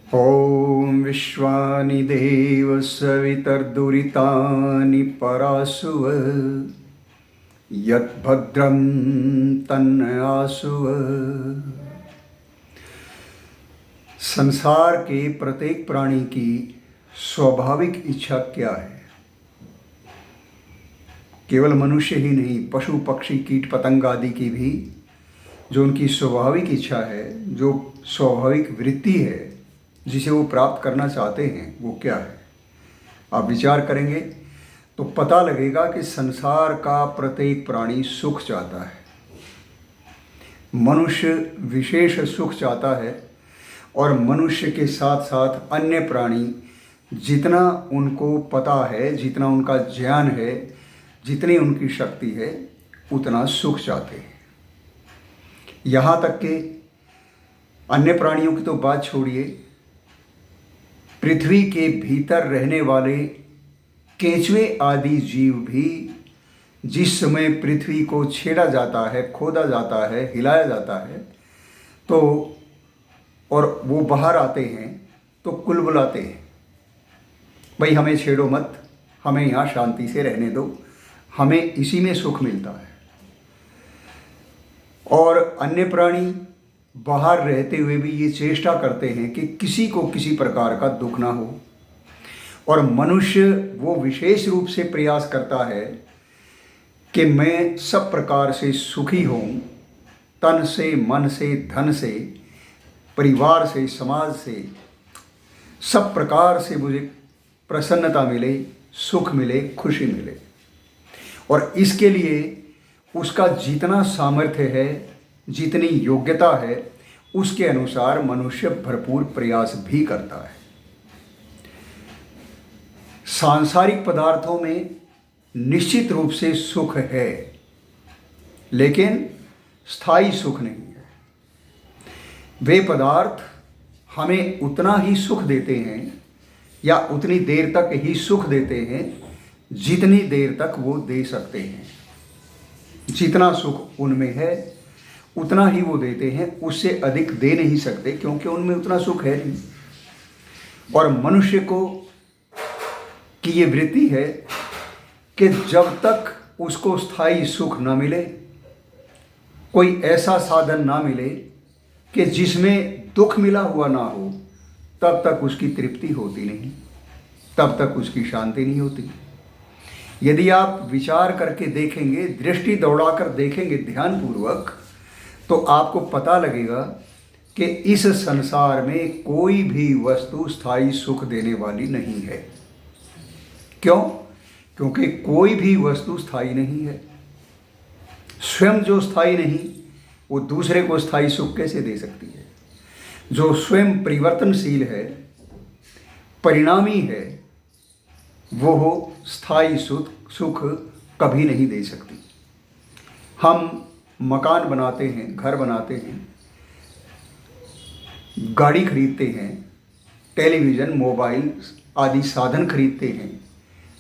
ॐ विश्वानि देव सवितर्दुरितानि परासुव यद्भद्रं तन्न आसुव। संसार के प्रत्येक प्राणी की स्वाभाविक इच्छा क्या है? केवल मनुष्य ही नहीं, पशु पक्षी कीट पतंग आदि की भी जो उनकी स्वाभाविक इच्छा है, जो स्वाभाविक वृत्ति है, जिसे वो प्राप्त करना चाहते हैं, वो क्या है? आप विचार करेंगे तो पता लगेगा कि संसार का प्रत्येक प्राणी सुख चाहता है। मनुष्य विशेष सुख चाहता है और मनुष्य के साथ साथ अन्य प्राणी जितना उनको पता है, जितना उनका ज्ञान है, जितनी उनकी शक्ति है, उतना सुख चाहते हैं। यहाँ तक कि अन्य प्राणियों की तो बात छोड़िए, पृथ्वी के भीतर रहने वाले केंचुए आदि जीव भी जिस समय पृथ्वी को छेड़ा जाता है, खोदा जाता है, हिलाया जाता है, तो और वो बाहर आते हैं तो कुलबुलाते हैं, भाई हमें छेड़ो मत, हमें यहाँ शांति से रहने दो, हमें इसी में सुख मिलता है। और अन्य प्राणी बाहर रहते हुए भी ये चेष्टा करते हैं कि किसी को किसी प्रकार का दुख ना हो, और मनुष्य वो विशेष रूप से प्रयास करता है कि मैं सब प्रकार से सुखी हूँ, तन से, मन से, धन से, परिवार से, समाज से, सब प्रकार से मुझे प्रसन्नता मिले, सुख मिले, खुशी मिले। और इसके लिए उसका जितना सामर्थ्य है, जितनी योग्यता है, उसके अनुसार मनुष्य भरपूर प्रयास भी करता है। सांसारिक पदार्थों में निश्चित रूप से सुख है, लेकिन स्थायी सुख नहीं है। वे पदार्थ हमें उतना ही सुख देते हैं या उतनी देर तक ही सुख देते हैं जितनी देर तक वो दे सकते हैं। जितना सुख उनमें है उतना ही वो देते हैं, उससे अधिक दे नहीं सकते, क्योंकि उनमें उतना सुख है नहीं। और मनुष्य को की ये वृत्ति है कि जब तक उसको स्थायी सुख न मिले, कोई ऐसा साधन ना मिले कि जिसमें दुख मिला हुआ ना हो, तब तक उसकी तृप्ति होती नहीं, तब तक उसकी शांति नहीं होती। यदि आप विचार करके देखेंगे, दृष्टि दौड़ाकर देखेंगे ध्यानपूर्वक, तो आपको पता लगेगा कि इस संसार में कोई भी वस्तु स्थायी सुख देने वाली नहीं है। क्यों? क्योंकि कोई भी वस्तु स्थायी नहीं है। स्वयं जो स्थायी नहीं, वो दूसरे को स्थायी सुख कैसे दे सकती है? जो स्वयं परिवर्तनशील है, परिणामी है, वो स्थायी सुख कभी नहीं दे सकती। हम मकान बनाते हैं, घर बनाते हैं, गाड़ी खरीदते हैं, टेलीविज़न, मोबाइल आदि साधन खरीदते हैं,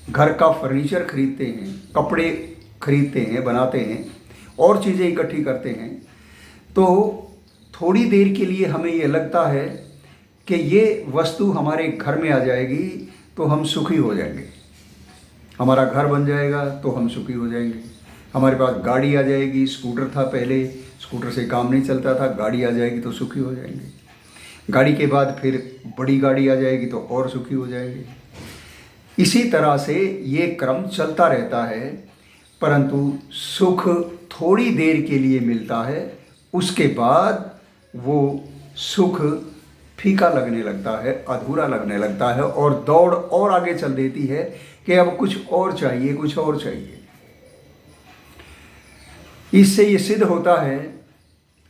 घर का फर्नीचर खरीदते हैं, कपड़े खरीदते हैं, बनाते हैं, और चीज़ें इकट्ठी करते हैं। तो थोड़ी देर के लिए हमें ये लगता है कि ये वस्तु हमारे घर में आ जाएगी तो हम सुखी हो जाएंगे, हमारा घर बन जाएगा तो हम सुखी हो जाएंगे, हमारे पास गाड़ी आ जाएगी, स्कूटर था पहले, स्कूटर से काम नहीं चलता था, गाड़ी आ जाएगी तो सुखी हो जाएंगे, गाड़ी के बाद फिर बड़ी गाड़ी आ जाएगी तो और सुखी हो जाएंगे। इसी तरह से ये क्रम चलता रहता है, परंतु सुख थोड़ी देर के लिए मिलता है, उसके बाद वो सुख फीका लगने लगता है, अधूरा लगने लगता है, और दौड़ और आगे चल देती है कि अब कुछ और चाहिए, कुछ और चाहिए। इससे ये सिद्ध होता है,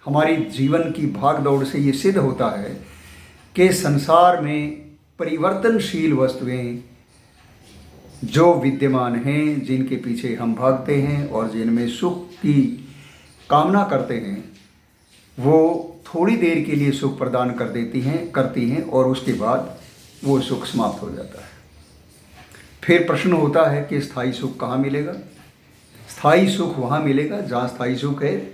हमारी जीवन की भाग दौड़ से ये सिद्ध होता है कि संसार में परिवर्तनशील वस्तुएं जो विद्यमान हैं, जिनके पीछे हम भागते हैं और जिनमें सुख की कामना करते हैं, वो थोड़ी देर के लिए सुख प्रदान करती हैं, और उसके बाद वो सुख समाप्त हो जाता है। फिर प्रश्न होता है कि स्थायी सुख कहाँ मिलेगा? स्थायी सुख वहाँ मिलेगा जहाँ स्थायी सुख है।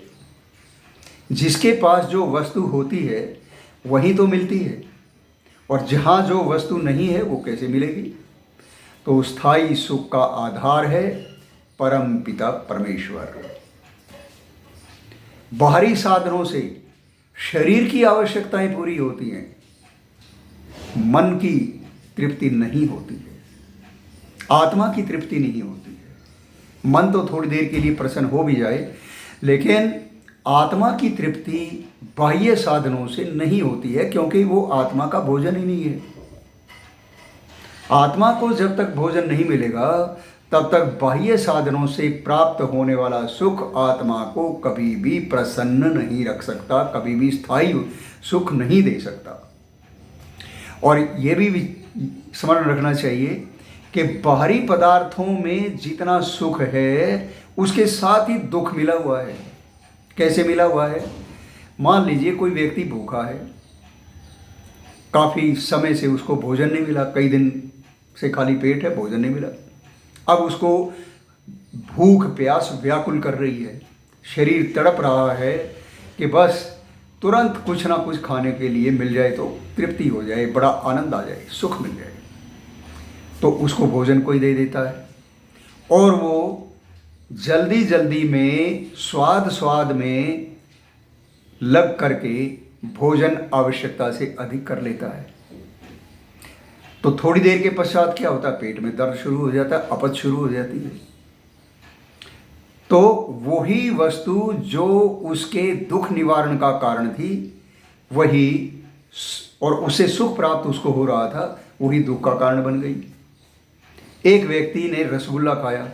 जिसके पास जो वस्तु होती है वही तो मिलती है, और जहाँ जो वस्तु नहीं है वो कैसे मिलेगी? तो स्थायी सुख का आधार है परम पिता परमेश्वर। बाहरी साधनों से शरीर की आवश्यकताएं पूरी होती हैं, मन की तृप्ति नहीं होती है, आत्मा की तृप्ति नहीं होती है। मन तो थोड़ी देर के लिए प्रसन्न हो भी जाए, लेकिन आत्मा की तृप्ति बाह्य साधनों से नहीं होती है, क्योंकि वो आत्मा का भोजन ही नहीं है। आत्मा को जब तक भोजन नहीं मिलेगा तब तक बाह्य साधनों से प्राप्त होने वाला सुख आत्मा को कभी भी प्रसन्न नहीं रख सकता, कभी भी स्थायी सुख नहीं दे सकता। और ये भी स्मरण रखना चाहिए कि बाहरी पदार्थों में जितना सुख है उसके साथ ही दुख मिला हुआ है। कैसे मिला हुआ है? मान लीजिए कोई व्यक्ति भूखा है, काफ़ी समय से उसको भोजन नहीं मिला, कई दिन से खाली पेट है, भोजन नहीं मिला। अब उसको भूख प्यास व्याकुल कर रही है, शरीर तड़प रहा है कि बस तुरंत कुछ ना कुछ खाने के लिए मिल जाए तो तृप्ति हो जाए, बड़ा आनंद आ जाए, सुख मिल जाए। तो उसको भोजन कोई दे देता है और वो जल्दी जल्दी में स्वाद में लग करके भोजन आवश्यकता से अधिक कर लेता है। तो थोड़ी देर के पश्चात क्या होता है? पेट में दर्द शुरू हो जाता है, अपच शुरू हो जाती है। तो वही वस्तु जो उसके दुख निवारण का कारण थी, वही और उससे सुख प्राप्त उसको हो रहा था, वही दुख का कारण बन गई। एक व्यक्ति ने रसगुल्ला खाया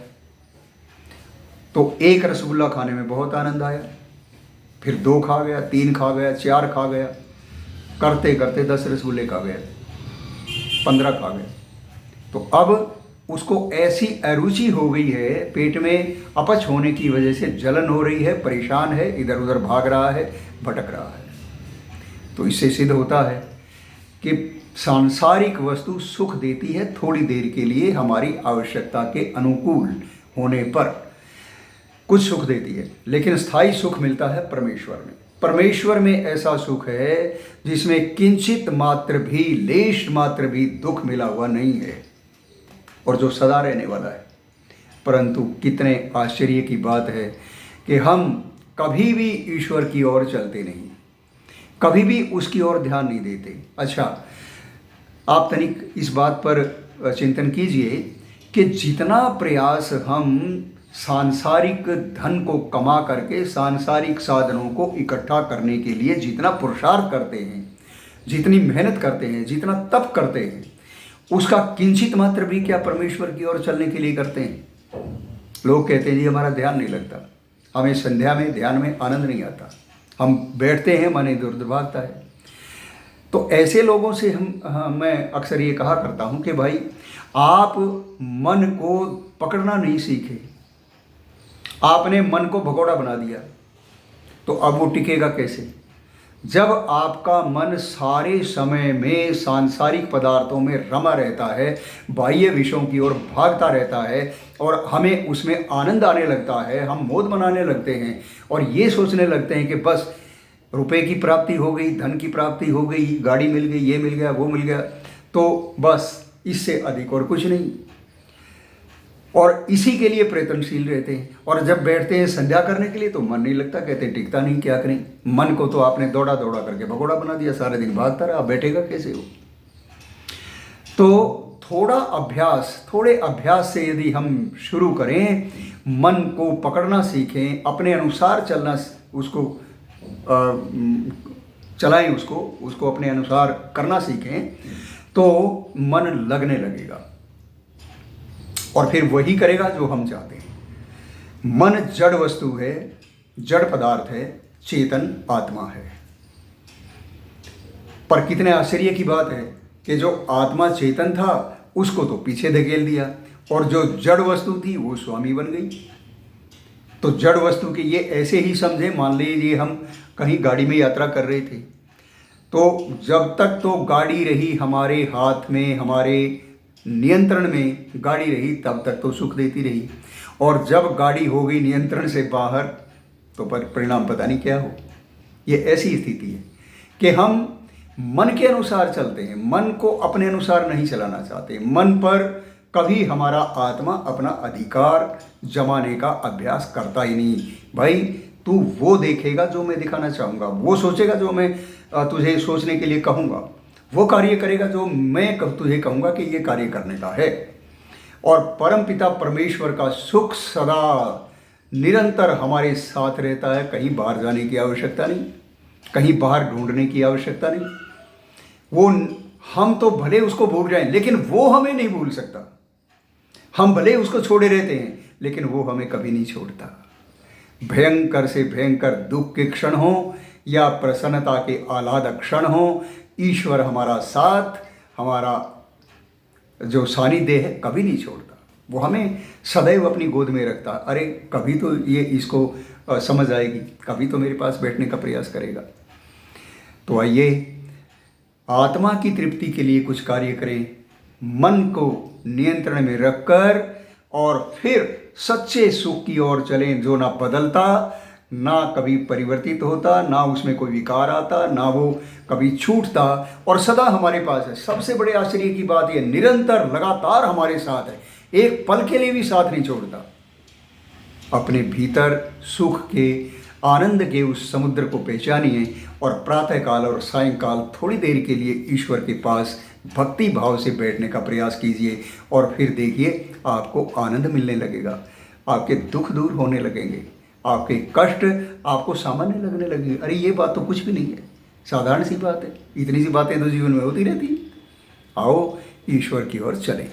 तो एक रसगुल्ला खाने में बहुत आनंद आया, फिर 2 खा गया, 3 खा गया, 4 खा गया, करते करते 10 रसगुल्ले खा गया, 15 खा गया। तो अब उसको ऐसी अरुचि हो गई है, पेट में अपच होने की वजह से जलन हो रही है, परेशान है, इधर उधर भाग रहा है, भटक रहा है। तो इससे सिद्ध होता है कि सांसारिक वस्तु सुख देती है थोड़ी देर के लिए, हमारी आवश्यकता के अनुकूल होने पर कुछ सुख देती है, लेकिन स्थायी सुख मिलता है परमेश्वर में। परमेश्वर में ऐसा सुख है जिसमें किंचित मात्र भी, लेश मात्र भी दुख मिला हुआ नहीं है और जो सदा रहने वाला है। परंतु कितने आश्चर्य की बात है कि हम कभी भी ईश्वर की ओर चलते नहीं, कभी भी उसकी ओर ध्यान नहीं देते। अच्छा, आप तनिक इस बात पर चिंतन कीजिए कि जितना प्रयास हम सांसारिक धन को कमा करके सांसारिक साधनों को इकट्ठा करने के लिए जितना पुरुषार्थ करते हैं, जितनी मेहनत करते हैं, जितना तप करते हैं, उसका किंचित मात्र भी क्या परमेश्वर की ओर चलने के लिए करते हैं? लोग कहते हैं जी हमारा ध्यान नहीं लगता, हमें संध्या में ध्यान में आनंद नहीं आता, हम बैठते हैं मन इधर उधर भागता है। तो ऐसे लोगों से मैं अक्सर ये कहा करता हूँ कि भाई आप मन को पकड़ना नहीं सीखे, आपने मन को भगोड़ा बना दिया, तो अब वो टिकेगा कैसे? जब आपका मन सारे समय में सांसारिक पदार्थों में रमा रहता है, बाह्य विषयों की ओर भागता रहता है और हमें उसमें आनंद आने लगता है, हम मौज मनाने लगते हैं और ये सोचने लगते हैं कि बस रुपए की प्राप्ति हो गई, धन की प्राप्ति हो गई, गाड़ी मिल गई, ये मिल गया, वो मिल गया, तो बस इससे अधिक और कुछ नहीं। और इसी के लिए प्रयत्नशील रहते हैं और जब बैठते हैं संध्या करने के लिए तो मन नहीं लगता, कहते हैं टिकता नहीं, क्या करें, मन को तो आपने दौड़ा दौड़ा करके भगोड़ा बना दिया, सारे दिन भागता रहा, बैठेगा कैसे हो? तो थोड़े अभ्यास से यदि हम शुरू करें, मन को पकड़ना सीखें, अपने अनुसार चलना, उसको चलाएं, उसको अपने अनुसार करना सीखें, तो मन लगने लगेगा और फिर वही करेगा जो हम चाहते हैं। मन जड़ वस्तु है, जड़ पदार्थ है, चेतन आत्मा है। पर कितने आश्चर्य की बात है कि जो आत्मा चेतन था उसको तो पीछे धकेल दिया और जो जड़ वस्तु थी वो स्वामी बन गई। तो जड़ वस्तु के ये ऐसे ही समझे, मान लीजिए हम कहीं गाड़ी में यात्रा कर रहे थे, तो जब तक तो गाड़ी रही हमारे हाथ में, हमारे नियंत्रण में गाड़ी रही, तब तक तो सुख देती रही, और जब गाड़ी हो गई नियंत्रण से बाहर तो परिणाम पता नहीं क्या हो। ये ऐसी स्थिति है कि हम मन के अनुसार चलते हैं, मन को अपने अनुसार नहीं चलाना चाहते। मन पर कभी हमारा आत्मा अपना अधिकार जमाने का अभ्यास करता ही नहीं। भाई तू वो देखेगा जो मैं दिखाना चाहूँगा, वो सोचेगा जो मैं तुझे सोचने के लिए कहूँगा, वो कार्य करेगा जो मैं तुझे कहूँगा कि ये कार्य करने का है। और परमपिता परमेश्वर का सुख सदा निरंतर हमारे साथ रहता है। कहीं बाहर जाने की आवश्यकता नहीं, कहीं बाहर ढूंढने की आवश्यकता नहीं। वो हम तो भले उसको भूल जाएं, लेकिन वो हमें नहीं भूल सकता। हम भले उसको छोड़े रहते हैं, लेकिन वो हमें कभी नहीं छोड़ता। भयंकर से भयंकर दुख के क्षण हो या प्रसन्नता के आह्लादक क्षण हो, ईश्वर हमारा साथ, हमारा जो सानिध्य है कभी नहीं छोड़ता। वो हमें सदैव अपनी गोद में रखता। अरे कभी तो ये इसको समझ आएगी, कभी तो मेरे पास बैठने का प्रयास करेगा। तो आइए आत्मा की तृप्ति के लिए कुछ कार्य करें, मन को नियंत्रण में रखकर, और फिर सच्चे सुख की ओर चलें जो ना बदलता, ना कभी परिवर्तित होता, ना उसमें कोई विकार आता, ना वो कभी छूटता, और सदा हमारे पास है। सबसे बड़े आश्चर्य की बात यह, निरंतर लगातार हमारे साथ है, एक पल के लिए भी साथ नहीं छोड़ता। अपने भीतर सुख के, आनंद के उस समुद्र को पहचानिए और प्रातःकाल और सायंकाल थोड़ी देर के लिए ईश्वर के पास भक्ति भाव से बैठने का प्रयास कीजिए, और फिर देखिए आपको आनंद मिलने लगेगा, आपके दुख दूर होने लगेंगे, आपके कष्ट आपको सामान्य लगने लगेंगे। अरे ये बात तो कुछ भी नहीं है, साधारण सी बात है। इतनी सी बातें तो जीवन में होती रहती हैं। आओ ईश्वर की ओर चलें।